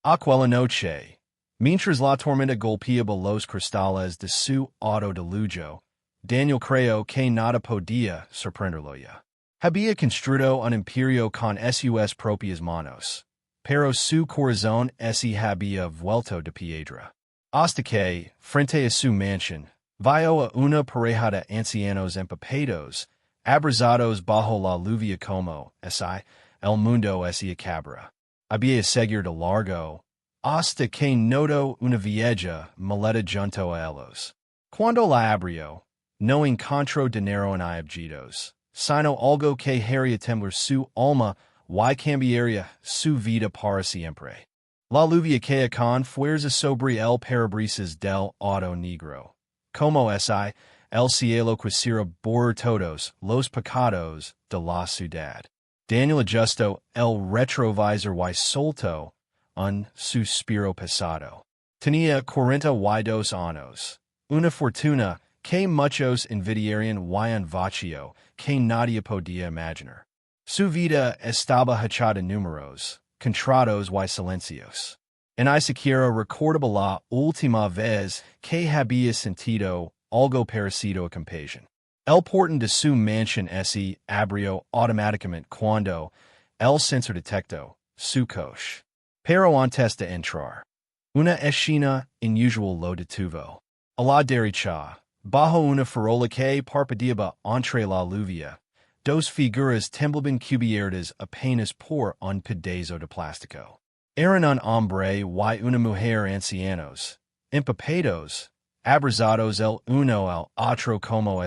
Aquella noche. Mientras la tormenta golpeaba los cristales de su auto delujo, Daniel creyó que nada podía sorprenderlo ya. Había construido un imperio con sus propias manos, pero su corazón se había vuelto de piedra. Hasta que, frente a su mansión, vio a una pareja de ancianos empapados, abrazados bajo la lluvia como si el mundo se acabara. Había seguir de largo, hasta que notó una vieja maleta junto a ellos. Cuando la abrió, no encontró dinero en objetos, sino algo que haría temblar su alma y cambiaría su vida para siempre. La lluvia caía con fuerza sobre el parabrisas del auto negro, como si el cielo quisiera borrar todos los pecados de la ciudad. Daniel ajustó el retrovisor y soltó un suspiro pesado. Tenía 42 años, una fortuna que muchos envidiarían y un vacío que nadie podía imaginar. Su vida estaba hecha de números, contratos y silencios. En ni siquiera recordaba la última vez que había sentido algo parecido a compasión. El portón de su mansión se abrió automáticamente cuando el sensor detectó su coche. Pero antes de entrar, una escena inusual lo detuvo. A la derecha, bajo una farola que parpadeaba entre la lluvia, dos figuras temblaban cubiertas apenas por un pedazo de plástico. Eran un hombre y una mujer ancianos, empapados, abrazados el uno al otro como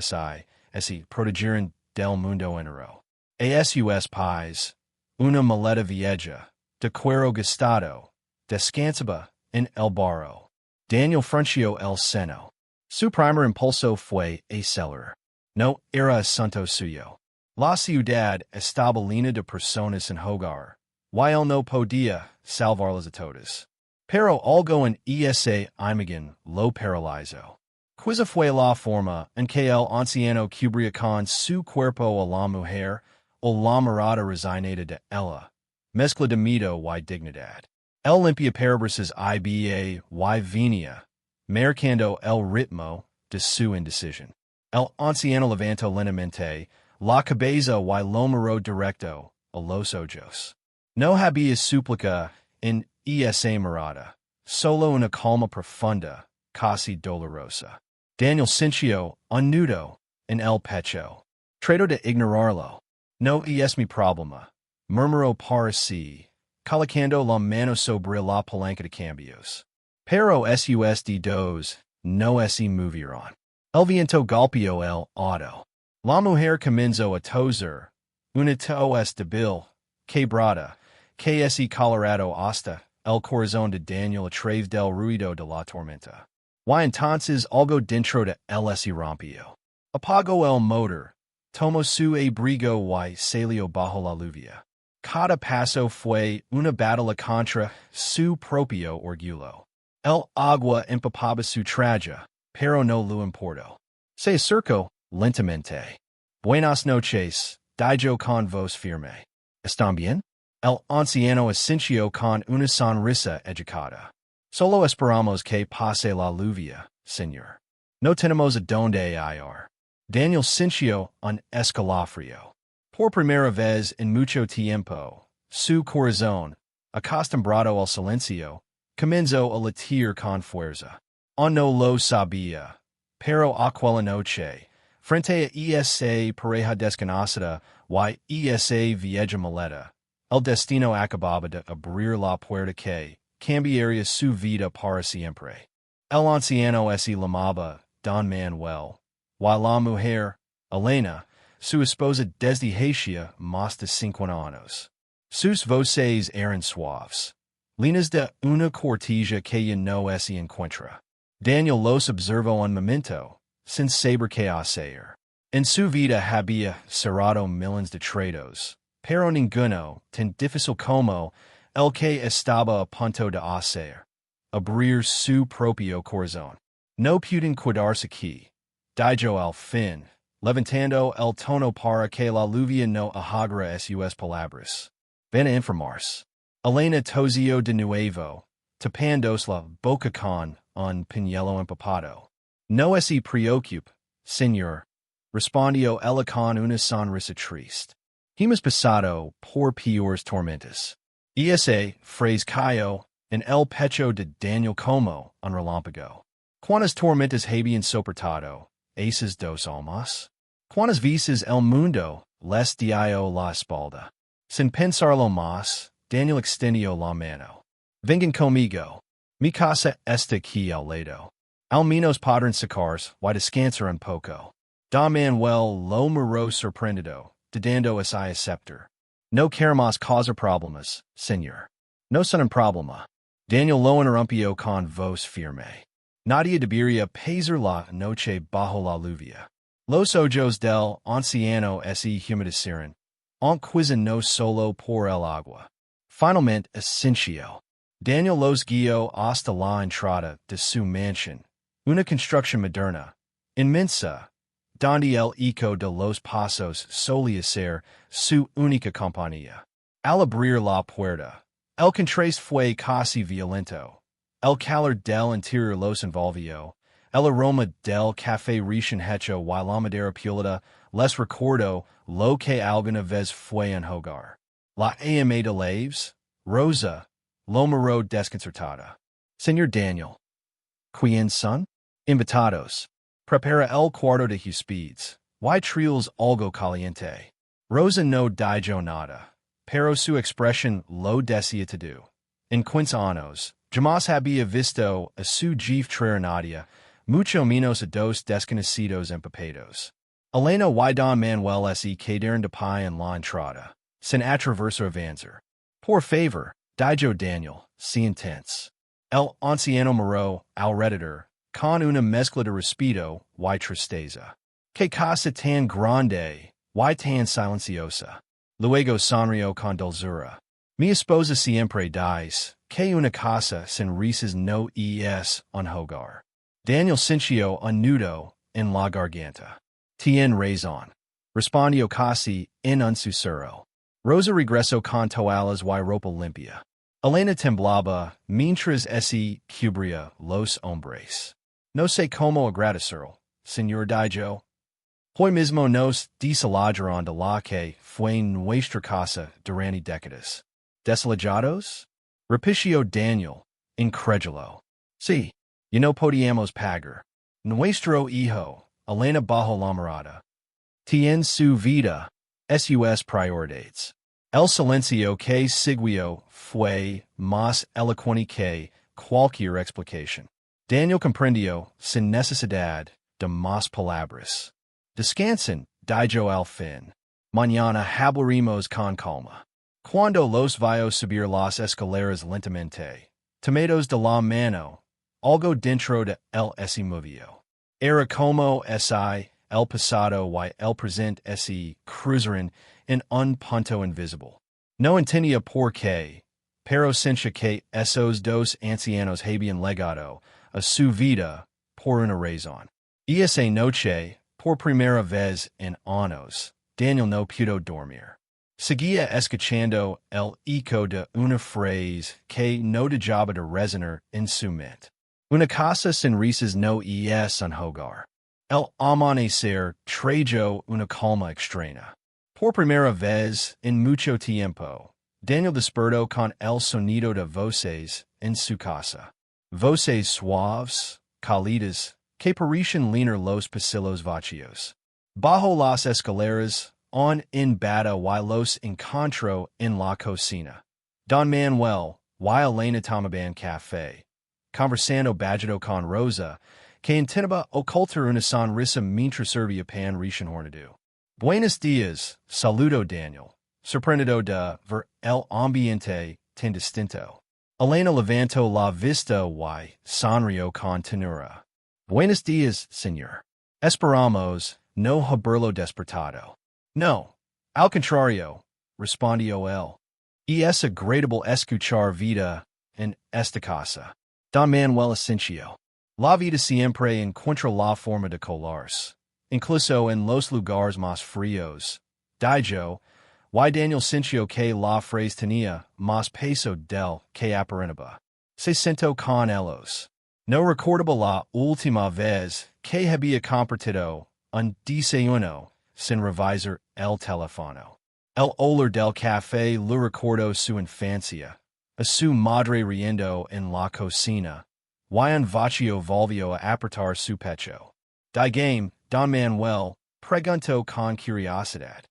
si protegieran del mundo entero. A sus pies, una maleta vieja, de cuero gastado, descansaba en el barro. Daniel frunció el seno. Su primer impulso fue acelerar. No era asunto suyo. La ciudad estaba llena de personas en hogar, y él no podía salvarlas a todas. Pero algo en esa imagen lo paralizó. Quizá fue la forma en que el anciano cubría con su cuerpo a la mujer, o la mirada resignada de ella, mezcla de miedo y dignidad. El limpia parabrisas iba y venía, marcando el ritmo de su indecisión. El anciano levantó lentamente la cabeza y lo miró directo a los ojos. No había súplica en esa mirada, solo una calma profunda, casi dolorosa. Daniel sintió un nudo en el pecho. Trato de ignorarlo. No es mi problema, murmuró para sí, colocando la mano sobre la palanca de cambios. Pero sus dedos no se movieron. El viento golpeó el auto. La mujer comenzó a toser, una tos débil, quebrada, que se colorado hasta el corazón de Daniel a través del ruido de la tormenta. Y entonces algo dentro de él se rompió. Apagó el motor, tomó su abrigo y salió bajo la lluvia. Cada paso fue una batalla contra su propio orgullo. El agua empapaba su traje, pero no lo importó. Se acercó lentamente. Buenas noches, dijo con voz firme. ¿Están bien? El anciano asintió con una sonrisa educada. Solo esperamos que pase la lluvia, señor. No tenemos a dónde ir. Daniel sintió un escalofrío. Por primera vez en mucho tiempo, su corazón, acostumbrado al silencio, comenzó a latir con fuerza. No lo sabía, pero aquella noche, frente a esa pareja desconocida y esa vieja maleta, el destino acababa de abrir la puerta que cambiaría su vida para siempre. El anciano se llamaba Don Manuel, y la mujer, Elena, su esposa desde hacía más de 50 años. Sus voces eran suaves, líneas de una cortija que ya no se encuentra. Daniel los observó un momento, sin saber qué hacer. En su vida había cerrado millones de tratos, pero ninguno tan difícil como el que estaba a punto de hacer, abrir su propio corazón. No pueden quedarse aquí, dijo al fin, levantando el tono para que la lluvia no ahogara sus palabras. Ven a informarse. Elena Tozio de Nuevo, tapando la boca con un pañuelo empapado. No se preocupe, señor, respondió ella con una sonrisa triste. Hemos pasado por peores tormentas. Esa phrase cayó en el pecho de Daniel como un relámpago. ¿Cuántas tormentas habían soportado esas dos almas? ¿Cuántas veces el mundo les dio la espalda? Sin pensarlo más, Daniel extendió la mano. Vengan conmigo. Mi casa está aquí al lado. Al menos podrán sacarse y descansar un poco. Don Manuel lo miró sorprendido, dudando si aceptar. No queremos causar problemas, señor. No son un problema. Daniel lo interrumpió con voz firme. Nadie debería pasar la noche bajo la lluvia. Los ojos del anciano se humedecieron, aunque no solo por el agua. Finalmente ascensió. Daniel los guió hasta la entrada de su mansión, una construcción moderna, inmensa, donde el eco de los pasos solía ser su única compañía. Al abrir la puerta, el contraste fue casi violento. El calor del interior los envolvió. El aroma del café recién hecho y la madera pulida les recordó lo que alguna vez fue un hogar. La ama de Laves, Rosa, lo miró desconcertada. Señor Daniel. ¿Quiénes son? Invitados. Prepara el cuarto de huéspedes. Y traes algo caliente. Rosa no dijo nada, pero su expresión lo decía todo. En 15 años, jamás había visto a su jefe traer nadie, mucho menos a dos desconocidos empapados. Elena y Don Manuel se quedaron de pie en la entrada, sin atreverse a avanzar. Por favor, dijo Daniel, sin tense. El anciano miró alrededor, con una mezcla de respeto y tristeza. Que casa tan grande y tan silenciosa. Luego sonrió con dulzura. Mi esposa siempre dice que una casa sin risas no es un hogar. Daniel sintió un nudo en la garganta. Tien razón. Respondió casi en un susurro. Rosa regresó con toallas y ropa limpia. Elena temblaba mientras se cubría los hombres. No sé cómo agradecerlo, señor dijo. Hoy mismo nos desalojaron de la que fue nuestra casa durante décadas. ¿Desalojados? Repitió Daniel, incrédulo. Sí, y no podíamos pagar. Nuestro hijo, Elena bajo la mirada. Tiene su vida, sus prioridades. El silencio que siguió fue más elocuente que cualquier explicación. Daniel comprendió sin necesidad de más palabras. Descansen, dijo al fin. Mañana hablaremos con calma. Cuando los vio subir las escaleras lentamente, tomados de la mano, algo dentro de él se movió. Era como si el pasado y el presente se cruzaran en un punto invisible. No entendía por qué, pero sentía que esos dos ancianos habían legado a su vida por una razón. Y esa noche, por primera vez en años, Daniel no pudo dormir. Seguía escuchando el eco de una frase que no dejaba de resonar en su mente. Una casa sin risas no es un hogar. El amanecer trajo una calma extraña. Por primera vez en mucho tiempo, Daniel despertó con el sonido de voces en su casa. Voces suaves, cálidas, que parecían llenar los pasillos vacíos. Bajo las escaleras, un embate y los encontró en la cocina. Don Manuel y Elena tomaban café, conversando bajito con Rosa, que intentaba ocultar una sonrisa mientras servía pan recién horneado. Buenos días, saludó Daniel, sorprendido de ver el ambiente tan distinto. Elena levantó la vista y sonrió con ternura. Buenos días, señor. Esperamos no haberlo despertado. No, al contrario, respondió él. Y es agradable escuchar vida en esta casa. Don Manuel asintió. La vida siempre encuentra la forma de colarse, incluso en los lugares más fríos, dijo, Y Daniel Cincio que la phrase tenía más peso del que aparentaba. Se sentó con ellos. No recordaba la última vez que había compartido un desayuno sin revisar el teléfono. El olor del café le recordó su infancia, a su madre riendo en la cocina, y un vacío volvió a apretar su pecho. Di game, Don Manuel preguntó con curiosidad.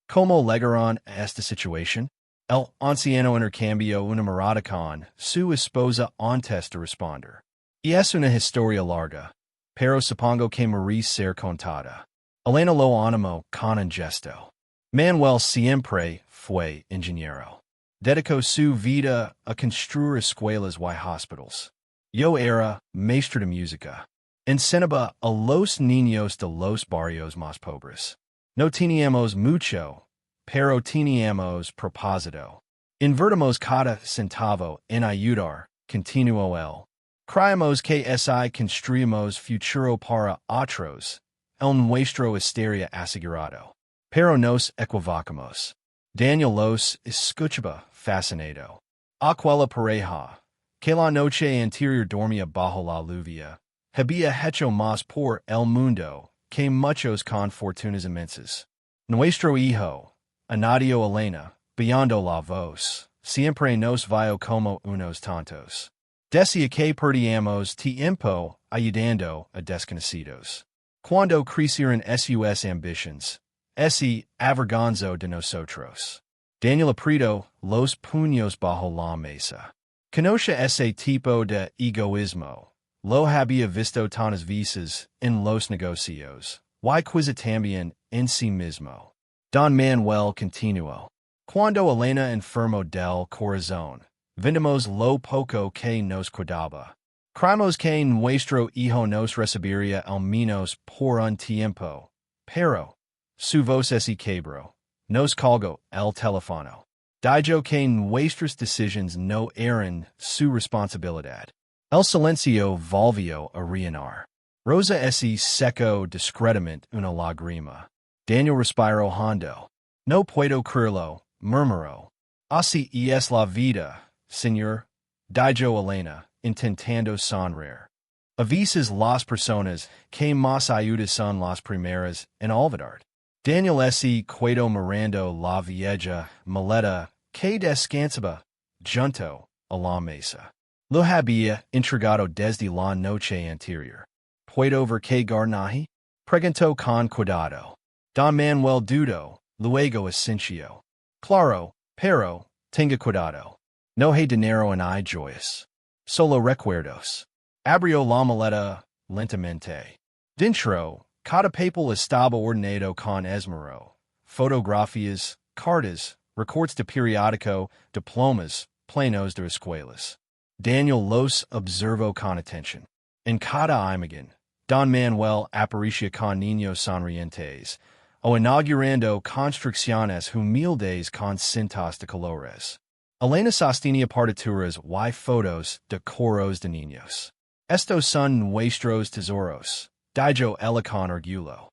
¿Cómo llegaron a esta situación? El anciano intercambió una mirada con su esposa antes de responder. Y es una historia larga, pero supongo que merece ser contada. Elena lo animó con un gesto. Manuel siempre fue ingeniero. Dedicó su vida a construir escuelas y hospitals. Yo era maestro de música. Enseñaba a los niños de los barrios más pobres. No teníamos mucho, pero teníamos propósito. Invertimos cada centavo en ayudar, continuó él. Creemos que si construimos futuro para otros, el nuestro estaría asegurado. Pero nos equivocamos. Daniel los escuchaba fascinado. Aquella pareja, que la noche anterior dormía bajo la lluvia, había hecho más por el mundo que muchos con fortunas inmensas. Nuestro hijo, Anadio Elena, viendo la voz, siempre nos vio como unos tontos. Decía que perdíamos tiempo ayudando a desconocidos. Cuando crecieron sus ambitions, ese avergonzó de nosotros. Daniel apretó los puños bajo la mesa. Conoce ese tipo de egoísmo. Lo había visto tantas veces en los negocios. Y quizá también en sí mismo. Don Manuel continuó. Cuando Elena enfermó del corazón, vendimos lo poco que nos quedaba. Creemos que nuestro hijo nos recibiría al menos por un tiempo. Pero, su voz se quebró. Nos colgó el teléfono. Dijo que nuestras decisiones no eran su responsabilidad. El silencio volvió a reinar. Rosa se secó discretamente una lágrima. Daniel respiró hondo. No puedo creerlo, murmuró. Así es la vida, señor, dijo Elena, intentando sonreír. A veces las personas que más ayudan son las primeras en olvidar. Daniel se quedó mirando la vieja maleta que descansaba junto a la mesa. Lo había entregado desde la noche anterior. ¿Puedo ver qué garnaje? Preguntó con cuidado. Don Manuel dudó, luego asintió. Claro, pero, tenga cuidado. No hay dinero en hay joyas. Solo recuerdos. Abrió la maleta lentamente. Dentro, cada papel estaba ordenado con esmero. Fotografías, cartas, recortes de periódico, diplomas, planos de escuelas. Daniel los observó con atención. En cada imagen, Don Manuel aparecía con niños sonrientes, o inaugurando construcciones humildes con cintas de colores. Elena sostenía partituras y fotos de coros de niños. Estos son nuestros tesoros, dijo ella con orgullo.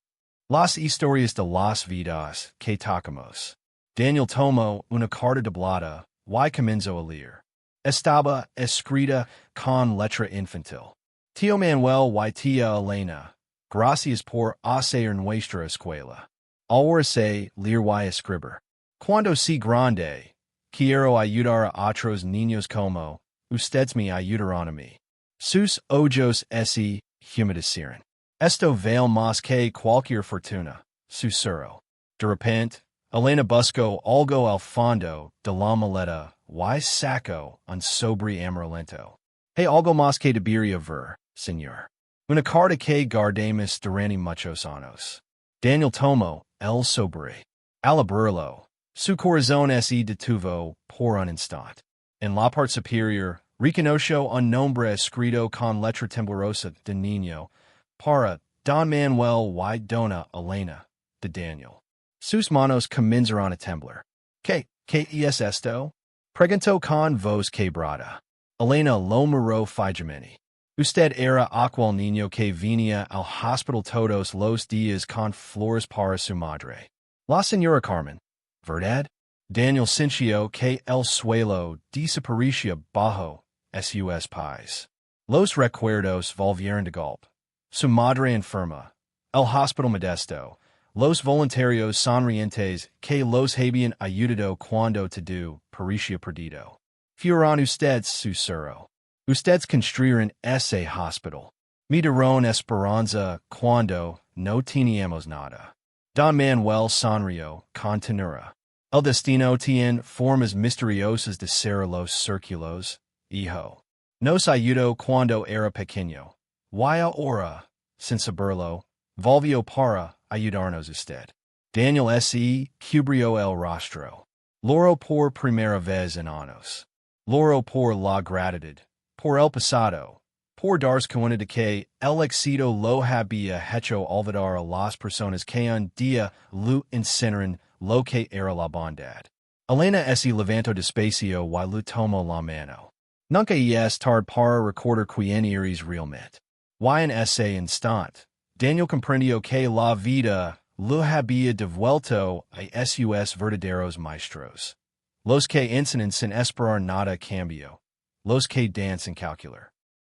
Las historias de las vidas que tocamos. Daniel tomó una carta de plata y comenzó a leer. Estaba escrita con letra infantil. Tío Manuel y tía Elena, gracias por hacer nuestra escuela. Ahora sé leer y escribir. Cuando sea grande, quiero ayudar a otros niños como ustedes me ayudaron a mí. Sus ojos se humedecieron. Esto vale más que cualquier fortuna, susurró. De repente, Elena buscó algo al fondo de la maleta y sacó un sobre amarillento. Hay algo más que debería ver, señor. Una carta que guardamos durante muchos años. Daniel tomó el sobre. Al abrirlo, su corazón se detuvo por un instante. En la parte superior, reconoció un nombre escrito con letra temblorosa de niño para Don Manuel y Dona Elena de Daniel. Sus manos comenzaron a temblar. ¿Qué es esto? Preguntó con voz quebrada. Elena lo miró fijamente. Usted era aquel niño que venía al hospital todos los días con flores para su madre. La señora Carmen, ¿verdad? Daniel Cincio que el suelo desapareció bajo sus pies. Los recuerdos volvieron de golpe. Su madre enferma. El hospital modesto. Los voluntarios sonrientes que los habían ayudado cuando todo parecía perdido. Fueron ustedes su suero. Ustedes construyeron ese hospital. Me dieron esperanza cuando no teníamos nada. Don Manuel sonrió con ternura. El destino tiene formas misteriosas de ser los círculos, hijo. Nos ayudó cuando era pequeño. Y ahora, sin saberlo, volvió para ayudarnos usted. Daniel se cubrió el rostro. Loro por primera vez en años. Loro por la gratitud. Por el pasado. Por darse cuenta de que el éxito lo había hecho olvidar a las personas que un día lo enseñaron lo que era la bondad. Elena se levantó despacio y le tomó la mano. Nunca es tarde para recordar quién eres realmente. Y en ese instante, Daniel comprendió que la vida lo había devuelto a sus verdaderos maestros. Los que enseñan sin esperar nada a cambio. Los que dan sin calcular.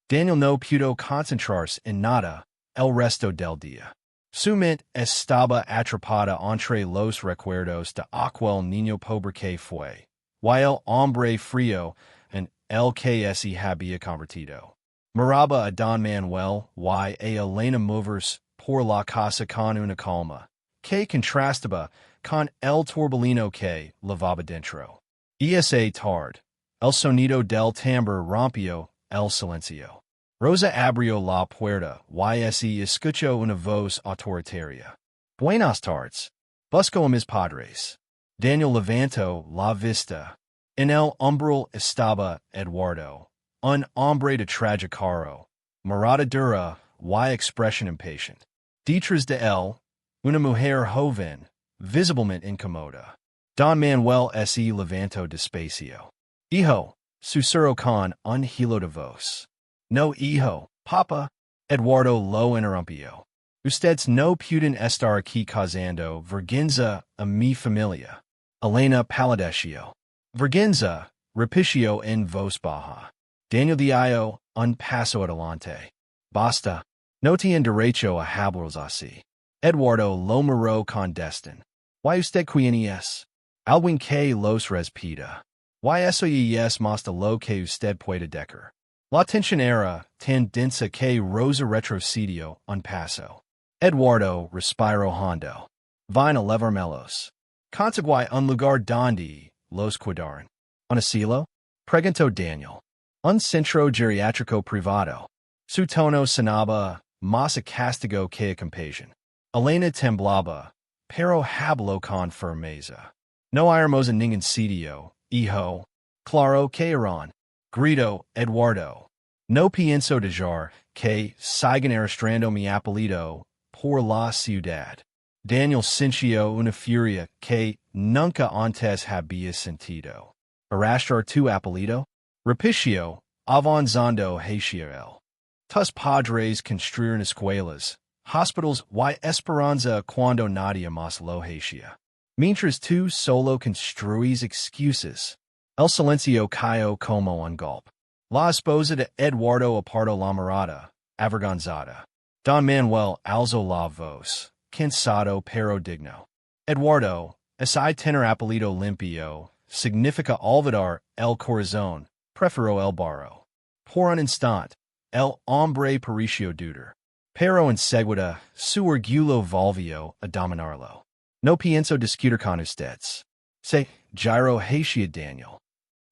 Daniel no pudo concentrarse en nada el resto del día. Su mente estaba atrapada entre los recuerdos de aquel niño pobre que fue, y el hombre frío en el que se había convertido. Miraba a Don Manuel y a Elena moverse por la casa con una calma, que contrastaba con el torbellino que lavaba dentro. Esa tarde, el sonido del tambor rompió el silencio. Rosa abrió la puerta y se escuchó una voz autoritaria. Buenas tardes. Busco a mis padres. Daniel levantó la vista. En el umbral estaba Eduardo, un hombre de trajectoria, mirada dura y expresión impatient. Detrás de él, una mujer joven, visiblemente incómoda. Don Manuel se levantó despacio. Hijo, susurró con un hilo de voz. No, hijo, papa. Eduardo lo interrumpió. Ustedes no pueden estar aquí causando vergüenza a mi familia. Elena palideció. Vergüenza, repitió en voz baja. Daniel dio un paso adelante. Basta. No tienen derecho a hablar así. Eduardo lo miró con desdén. ¿Y usted quién es? Alguien que los respeta. ¿Y eso es más de lo que usted puede decir? La tensión era tan densa que Rosa retrocedió un paso. Eduardo respiró hondo. Vine a levarmelos. Conseguí un lugar donde los cuidaran. ¿Un asilo? Preguntó Daniel. Un centro geriátrico privado. Su tono sonaba más a castigo que a compasión. Elena temblaba, pero habló con firmeza. No iremos a ningún sitio, hijo. Claro que irán. Gritó Eduardo. No pienso dejar que sigan arrastrando mi apellido por la ciudad. Daniel sintió una furia que nunca antes había sentido. ¿Arrastrar tu apellido? Repitió, avanzando hacia él. Tus padres construyeron escuelas, hospitals y esperanza cuando nadie más lo hacía. Mientras tú solo construís excusas. El silencio cayó como un golpe. La esposa de Eduardo apartó la mirada, avergonzada. Don Manuel alzó la voz, cansado pero digno. Eduardo, ese tener apellido limpio, significa olvidar el corazón, preferó el barro. Por un instante, el hombre pareció dudar. Pero enseguida, su orgullo volvió a dominarlo. No pienso discutir con ustedes. Se giro hacia Daniel.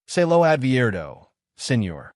Se lo advierto, señor.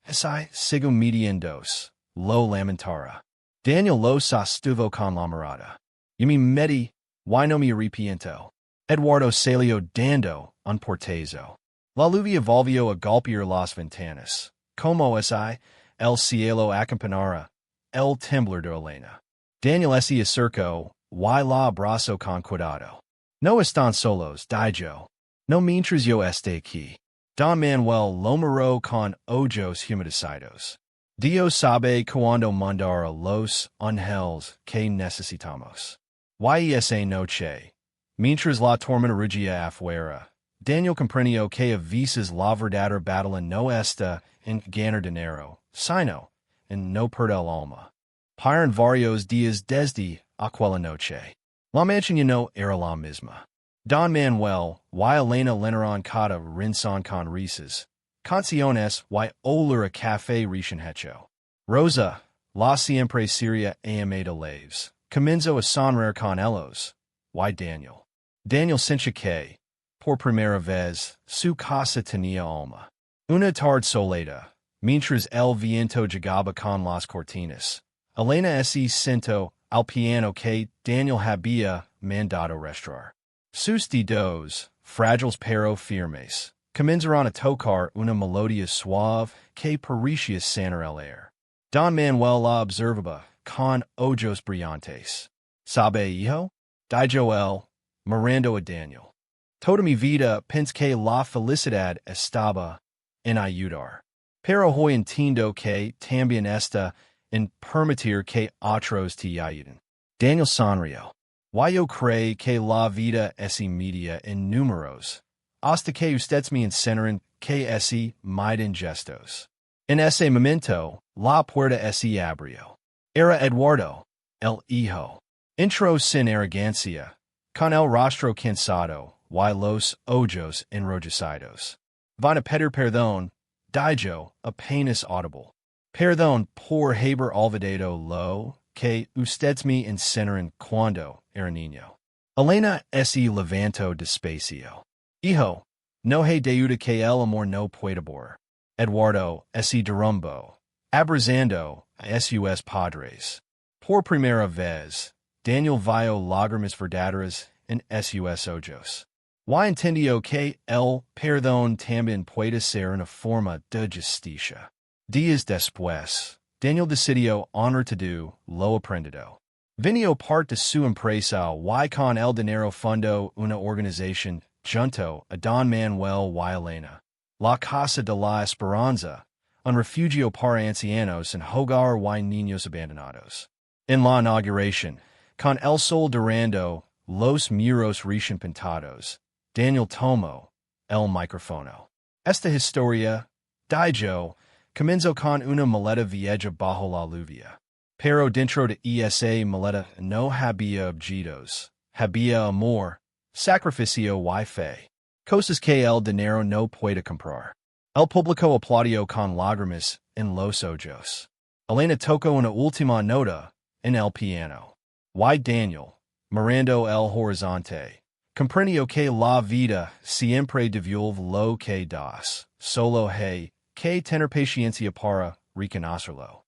Esi sigo mediendos, lo lamentara. Daniel lo sostuvo con la mirada. Y mi medi, y no me arrepiento. Eduardo salió dando un portazo. La lluvia volvió a golpear las ventanas. Como esi, el cielo acompañara, el temblor de Elena. Daniel se acercó, y la abrazó con cuidado. No están solos, dijo. No mientras yo esté aquí. Don Manuel lo miró con ojos humedecidos. Dios sabe cuándo mandar a los ángeles que necesitamos. Y esa noche, mientras la tormenta rugía afuera, Daniel comprendió que a veces la verdadera batalla no está en ganar dinero, sino en no perder el alma. Paran varios días desde aquella noche. La mancha no era la misma. Don Manuel, y Elena lenaron cada rinson con risas. Canciones y olor a café recién hecho. Rosa, la siempre seria ama de laves. Comenzó a sonreír con ellos. Y Daniel. Daniel sintió que, por primera vez, su casa tenía alma. Una tarde soleada, mientras el viento llegaba con las cortinas. Elena se sentó al piano que Daniel había mandado restaurar. Sus dedos, frágiles pero firmes, comenzaron a tocar una melodía suave que parecía sanar el aire. Don Manuel la observaba con ojos brillantes. ¿Sabe, hijo? Dijo él, mirando a Daniel. Toda mi vida pensé que la felicidad estaba en ayudar. Pero hoy entiendo que también está en permitir que otros te ayuden. Daniel sonrió. Yo creo que la vida es media en números, hasta que ustedes me enseñaron que es miden gestos. En ese momento, la puerta se abrió. Era Eduardo, el hijo. Entró sin arrogancia, con el rostro cansado y los ojos enrojecidos. Van a pedir perdón, dijo, apenas audible. Perdón por haber olvidado lo que ustedes me enseñaron cuando era niño. Elena se levantó despacio. Hijo, no hay duda que el amor no puede morir. Eduardo se derrumbó, abrazando a sus padres. Por primera vez, Daniel vio lágrimas verdaderas en sus ojos. Y entendió que el perdón también puede ser una forma de justicia. Días después, Daniel decidió honrar todo lo aprendido. Vino parte de su empresa y con el dinero fundó una organización junto a Don Manuel y Elena, la Casa de la Esperanza, un refugio para ancianos en hogar y niños abandonados. En la inauguración, con el sol dorando los muros recién pintados, Daniel tomó el micrófono. Esta historia, dijo, comenzó con una maleta vieja bajo la lluvia. Pero dentro de esa maleta no había objetos, había amor, sacrificio y fe. Cosas que el dinero no puede comprar. El público aplaudió con lágrimas en los ojos. Elena tocó una última nota en el piano. Y Daniel, mirando el horizonte, comprendió que la vida siempre devuelve lo que das, solo hay que tener paciencia para reconocerlo.